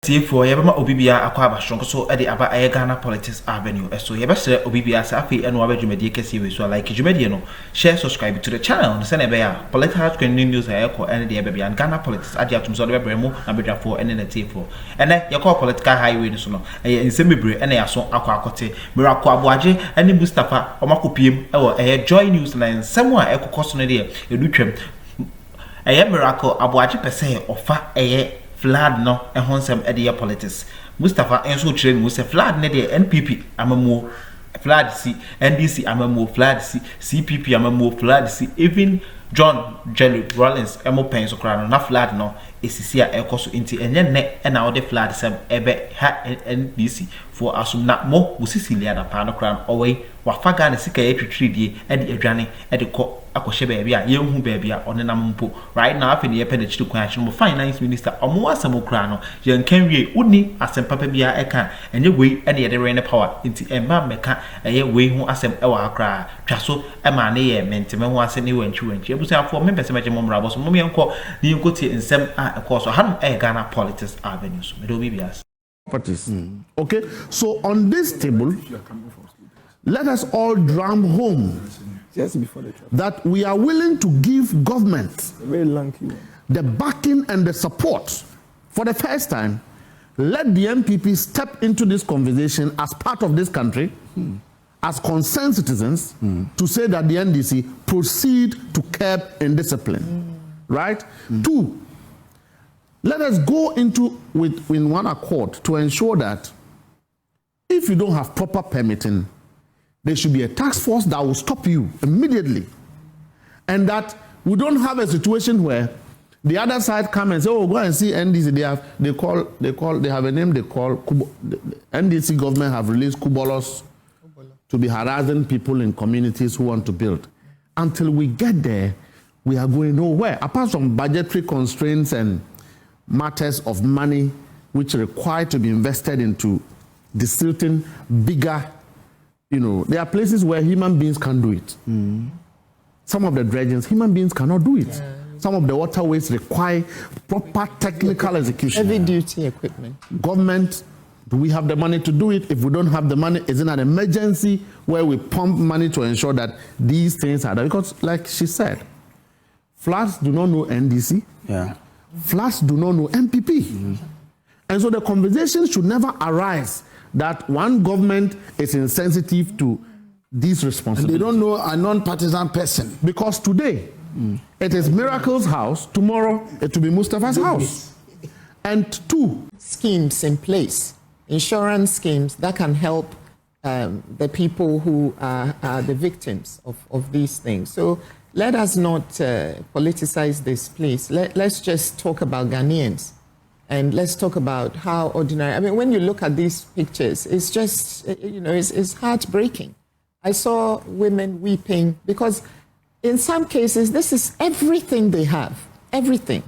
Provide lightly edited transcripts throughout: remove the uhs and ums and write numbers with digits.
for Yabama Obibia Aquaba Shonko so at the Aba Ghana Politics Avenue. So Yabasa Obibia Safi and Wabe Jumedia so like Jumediano. Share, subscribe to the channel. The Senebea, political screening news echo and the baby and Ghana Politics Adiatum Soda Bremo and Bedra for and then a T4. And then you call political highway so no. In Semibre and a son Aquacote, Miracl Abuaje and the Mustapha or Makupim or a joy news line somewhere echo costonary a Luchem. A Miracl Abuaje per se or fa a flood no and honsome at politics. Mustapha and so train was a flood near NPP. I'm a more flood C, NDC. I'm a more flood C, CPP. I'm a more flood C. Even John Jelly Rollins, Emo Pens or Crown, not flood no. Cecilia Ecoso into and then and now the flood some ebe ha NDC for us not more with Cecilia Dapaah crown away. Wafaga and Sika 3D and the Adjani at the court. Akoshe baby a yehu baby a one nampo right now after the appendage to question finance minister omo asemo kra no ye nkan wie uni asem papa bia eka enye wei ene ye rain power nti emma meka eye wei hu asem e wa kra twaso e ma ne ye menteme hu asem ne wantwi ebusuafo me pese meje momra boso mo yenko ni yenko tie nsem a ekoso hanum e Ghana Politics Avenue so me do bibias Okay, so on this table let us all drum home just before the that we are willing to give government the backing and the support. For the first time, let the MPP step into this conversation as part of this country, as concerned citizens, to say that the NDC proceed to curb indiscipline. Right? 2, let us go into in one accord to ensure that if you don't have proper permitting, there should be a task force that will stop you immediately. And that we don't have a situation where the other side come and say, oh, go and see NDC. They have a name they call, the NDC government have released Kubolos to be harassing people in communities who want to build. Until we get there, we are going nowhere. Apart from budgetary constraints and matters of money which require to be invested into distilling bigger. You know, there are places where human beings can do it. Some of the dredgings, human beings cannot do it. Yeah. Some of the waterways require proper technical execution. Heavy duty equipment. Government, do we have the money to do it? If we don't have the money, is it an emergency where we pump money to ensure that these things are done? Because, like she said, floods do not know NDC. Yeah. Floods do not know MPP. And so the conversation should never arise that one government is insensitive to these responsibilities. And they don't know a non-partisan person. Because today, it is Miracl's house, tomorrow it will be Mustapha's house. And 2, schemes in place, insurance schemes that can help the people who are the victims of these things. So let us not politicize this, please. Let's just talk about Ghanaians. And let's talk about how ordinary. I mean, when you look at these pictures, it's just, you know, it's heartbreaking. I saw women weeping because in some cases, this is everything they have. Everything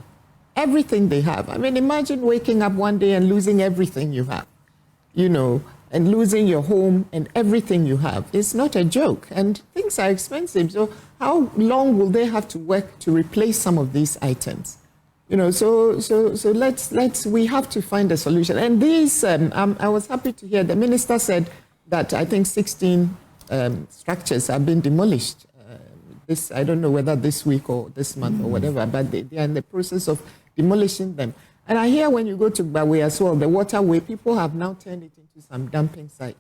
they have. I mean, imagine waking up one day and losing everything you have, you know, and losing your home and everything you have. It's not a joke. And things are expensive. So how long will they have to work to replace some of these items? You know, so we have to find a solution. And these, I was happy to hear the minister said that I think 16 structures have been demolished. I don't know whether this week or this month or whatever, but they are in the process of demolishing them. And I hear when you go to Bawe as well, the waterway, people have now turned it into some dumping site.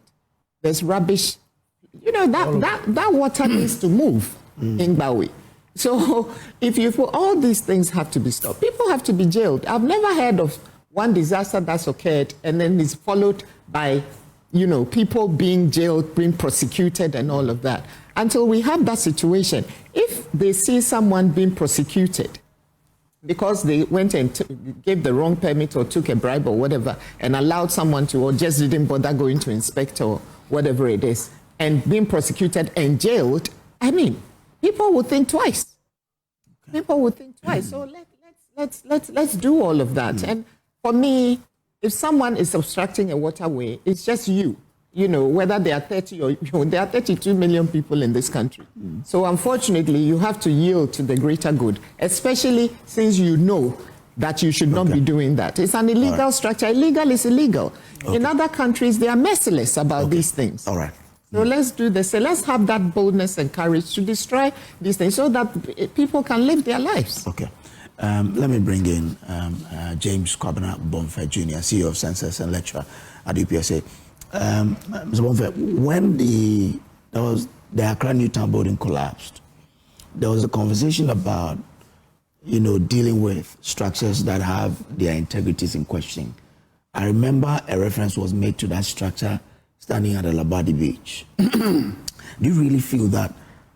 There's rubbish. You know, that water needs to move in Bawe. So if you put all these things have to be stopped, people have to be jailed. I've never heard of one disaster that's occurred and then is followed by, you know, people being jailed, being prosecuted and all of that. Until we have that situation, if they see someone being prosecuted because they went and gave the wrong permit or took a bribe or whatever and allowed someone to, or just didn't bother going to inspect or whatever it is, and being prosecuted and jailed, I mean, people would think twice. People would think twice. So let's do all of that. And for me, if someone is obstructing a waterway, it's just you. You know, whether there are 30 or there are 32 million people in this country. So unfortunately, you have to yield to the greater good, especially since you know that you should not be doing that. It's an illegal structure. Illegal is illegal. In other countries, they are merciless about these things. All right. So let's do this. So let's have that boldness and courage to destroy these things so that people can live their lives. Okay. Let me bring in James Kwabena Bonfe Jr., CEO of Census and lecturer at UPSA. Mr. Bonfe, when the Accra Newtown building collapsed, there was a conversation about, dealing with structures that have their integrities in question. I remember a reference was made to that structure standing at the Labadi Beach. Do you really feel that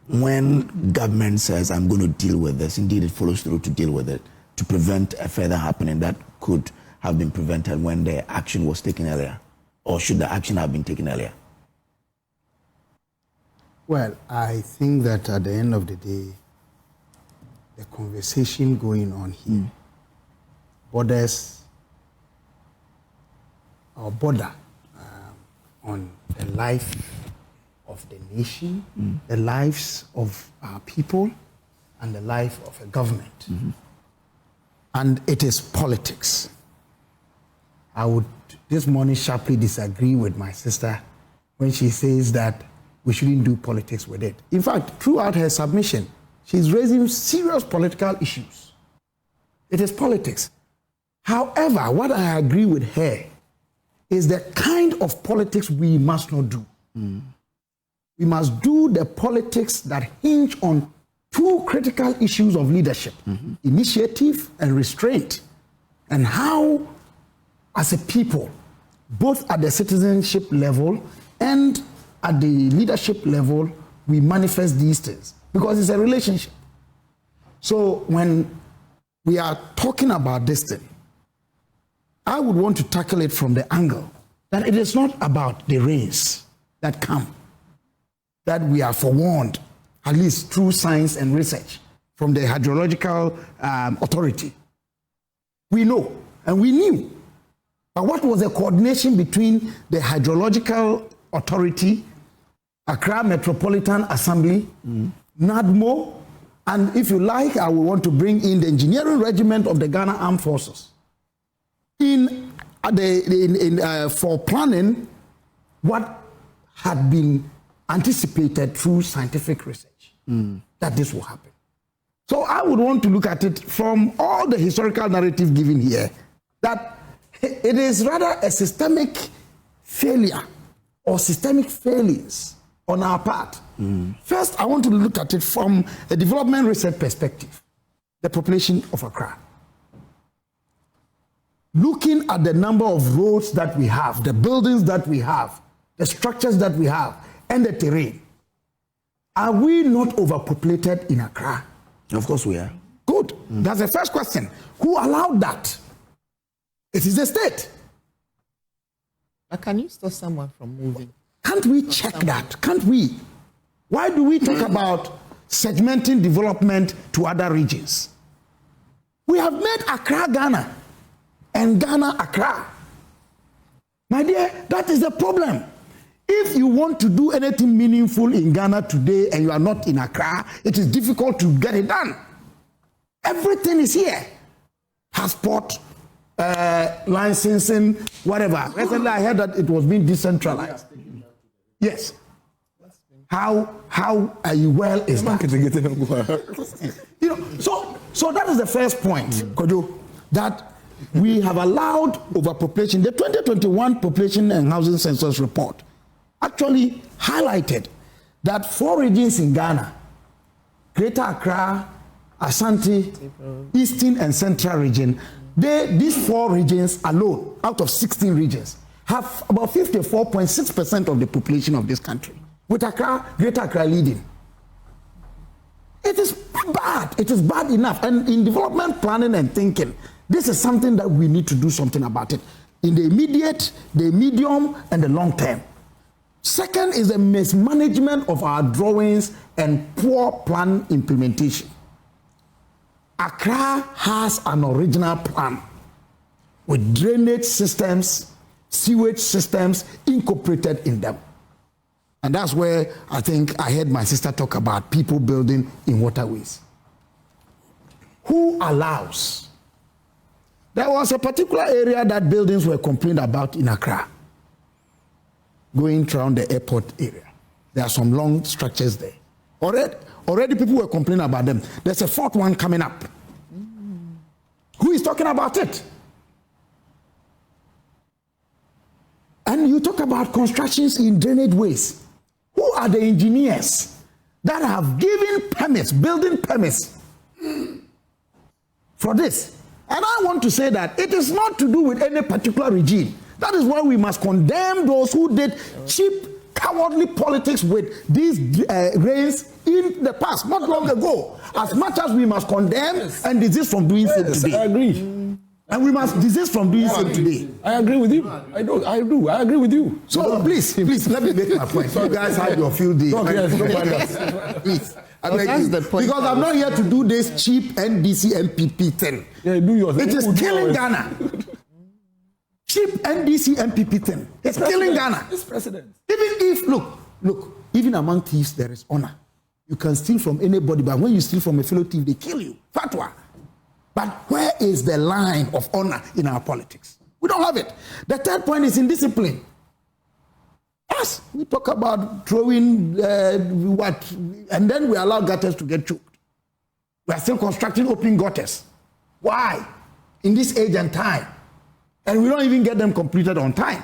when government says, I'm going to deal with this, indeed it follows through to deal with it, to prevent a further happening that could have been prevented when the action was taken earlier? Or should the action have been taken earlier? Well, I think that at the end of the day, the conversation going on here borders or border on the life of the nation, the lives of our people, and the life of a government. And it is politics. I would this morning sharply disagree with my sister when she says that we shouldn't do politics with it. In fact, throughout her submission, she's raising serious political issues. It is politics. However, what I agree with her is the kind of politics we must not do. We must do the politics that hinge on two critical issues of leadership, initiative and restraint, and how, as a people, both at the citizenship level and at the leadership level, we manifest these things, because it's a relationship. So when we are talking about this thing, I would want to tackle it from the angle that it is not about the rains that come, that we are forewarned, at least through science and research, from the hydrological authority. We know, and we knew. But what was the coordination between the hydrological authority, Accra Metropolitan Assembly, NADMO, and if you like, I will want to bring in the engineering regiment of the Ghana Armed Forces for planning what had been anticipated through scientific research, that this will happen. So I would want to look at it from all the historical narrative given here, that it is rather a systemic failure or systemic failures on our part. First, I want to look at it from a development research perspective, the population of Accra. Looking at the number of roads that we have, the buildings that we have, the structures that we have, and the terrain, are we not overpopulated in Accra? Of course we are. Good. That's the first question. Who allowed that? It is the state. But can you stop someone from moving? Can't we check that? Can't we? Why do we talk about segmenting development to other regions? We have made Accra Ghana and Ghana Accra. My dear, that is the problem. If you want to do anything meaningful in Ghana today and you are not in Accra, it is difficult to get it done. Everything is here. Passport, licensing, whatever. Recently I heard that it was being decentralized. Yes. How well is that? So that is the first point, Kojo, that we have allowed overpopulation. The 2021 Population and Housing Census report actually highlighted that 4 regions in Ghana, Greater Accra, Ashanti, Eastern and Central region, these 4 regions alone, out of 16 regions, have about 54.6% of the population of this country, with Accra, Greater Accra leading. It is bad. It is bad enough. And in development planning and thinking, this is something that we need to do something about it in the immediate, the medium, and the long term. Second is the mismanagement of our drawings and poor plan implementation. Accra has an original plan with drainage systems, sewage systems incorporated in them. And that's where I think I heard my sister talk about people building in waterways. Who allows There was a particular area that buildings were complained about in Accra, going around the airport area. There are some long structures there. Already people were complaining about them. There's a fourth one coming up. Who is talking about it? And you talk about constructions in drainage ways. Who are the engineers that have given permits, building permits for this? And I want to say that it is not to do with any particular regime. That is why we must condemn those who did cheap, cowardly politics with these grains in the past, not long ago. As much as we must condemn and desist from doing so today. I agree. And we must desist from doing so today. I agree with you. I do. I agree with you. So please, let me make my point. You guys have your field day. Please. That's the point. Because I'm not here to do this cheap NDC MPP thing. Yeah, do yours. It is killing Ghana. Cheap NDC MPP thing. It's killing Ghana. It's precedent. Even if, look, even among thieves there is honor. You can steal from anybody, but when you steal from a fellow thief, they kill you. Fatwa. But where is the line of honor in our politics? We don't have it. The third point is indiscipline. Yes, we talk about throwing what, and then we allow gutters to get choked. We are still constructing open gutters. Why? In this age and time. And we don't even get them completed on time.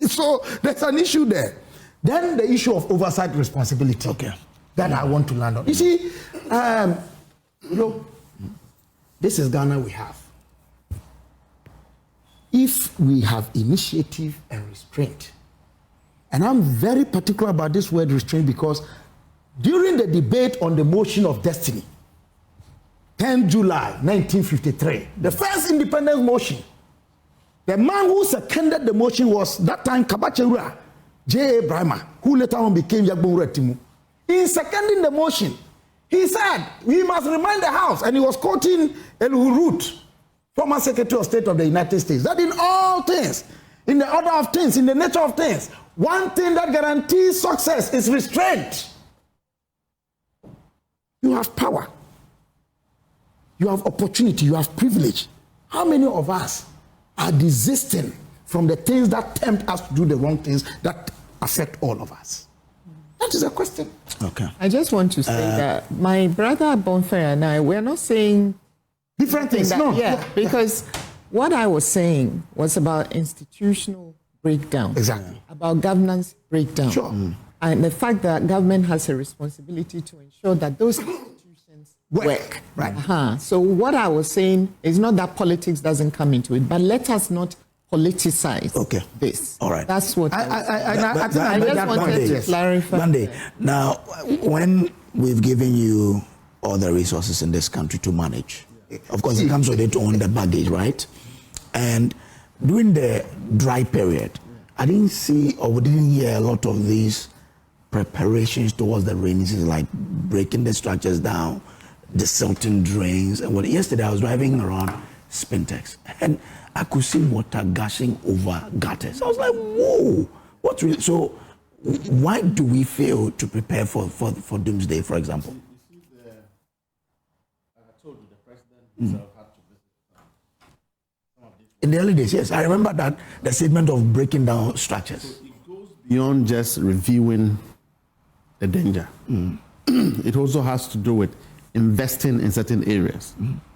So there's an issue there. Then the issue of oversight responsibility. Okay. That I want to land on. You see, this is Ghana we have. If we have initiative and restraint, and I'm very particular about this word restraint because during the debate on the motion of destiny, 10 July 1953, the first independence motion, the man who seconded the motion was that time Kabachewura, J.A. Brahma, who later on became Yagbonwura Timu. In seconding the motion, he said, we must remind the House, and he was quoting Elihu Root, former Secretary of State of the United States, that in all things, in the order of things, in the nature of things, one thing that guarantees success is restraint. You have power. You have opportunity. You have privilege. How many of us are desisting from the things that tempt us to do the wrong things that affect all of us? That is a question. Okay. I just want to say that my brother Bonfer and I, we're not saying different things. No. Yeah, because what I was saying was about institutional breakdown. Exactly. About governance breakdown. Sure. And the fact that government has a responsibility to ensure that those institutions work. Right. So what I was saying is not that politics doesn't come into it, but let us not politicize this. All right. That's what I just wanted to clarify. Monday. Now, when we've given you all the resources in this country to manage, of course, it comes with its own the baggage, right? And during the dry period, I didn't see or we didn't hear a lot of these preparations towards the rainy season, like breaking the structures down, the silting drains. And yesterday I was driving around Spintex, and I could see water gushing over gutters. I was like, whoa, what's really? So why do we fail to prepare for doomsday, for example? You see, I told you the president himself had to visit some of these. In the early days, yes. I remember that, the statement of breaking down structures. So it goes beyond just reviewing the danger. It also has to do with investing in certain areas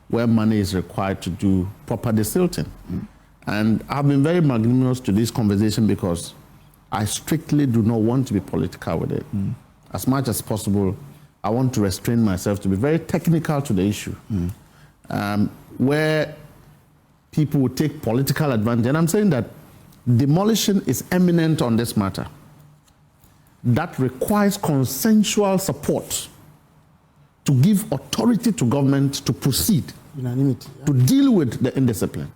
where money is required to do proper desilting. And I've been very magnanimous to this conversation because I strictly do not want to be political with it. As much as possible, I want to restrain myself to be very technical to the issue. Where people will take political advantage. And I'm saying that demolition is eminent on this matter. That requires consensual support to give authority to government to proceed, Unanimity. to deal with the indiscipline.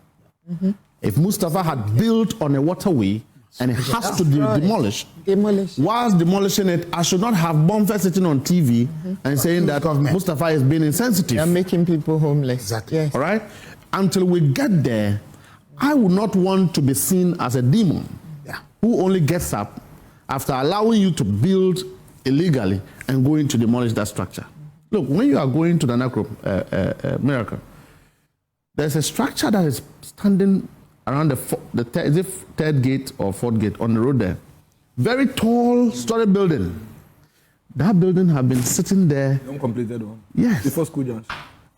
If Mustapha had built on a waterway and it has to be demolished, whilst demolishing it, I should not have Bonfer sitting on TV and saying that Mustapha is being insensitive. You're making people homeless. Exactly. Yes. All right? Until we get there, I would not want to be seen as a demon who only gets up after allowing you to build illegally and going to demolish that structure. Look, when you are going to the Miracl, there's a structure that is standing around the third gate or fourth gate on the road there. Very tall, story building. That building have been sitting there. Uncompleted one. Yes. Before school jumps.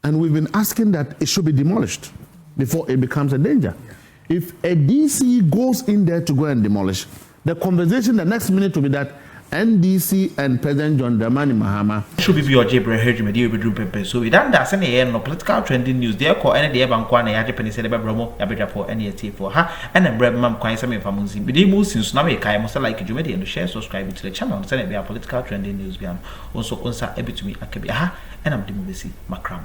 And we've been asking that it should be demolished before it becomes a danger. Yeah. If a DC goes in there to go and demolish, the conversation the next minute will be that NDC and President John Dramani Mahama should be your Jabre Hedge, dear bedroom paper. So we don't that's any no political trending news. There call any day Bankwana, Japanese, Bromo, Abita for any for her, and a bread mum quite some information. But they move since now, I must like you and share, subscribe to the channel, send a political trending news. Also, answer a bit to me, and I'm the movie Macram.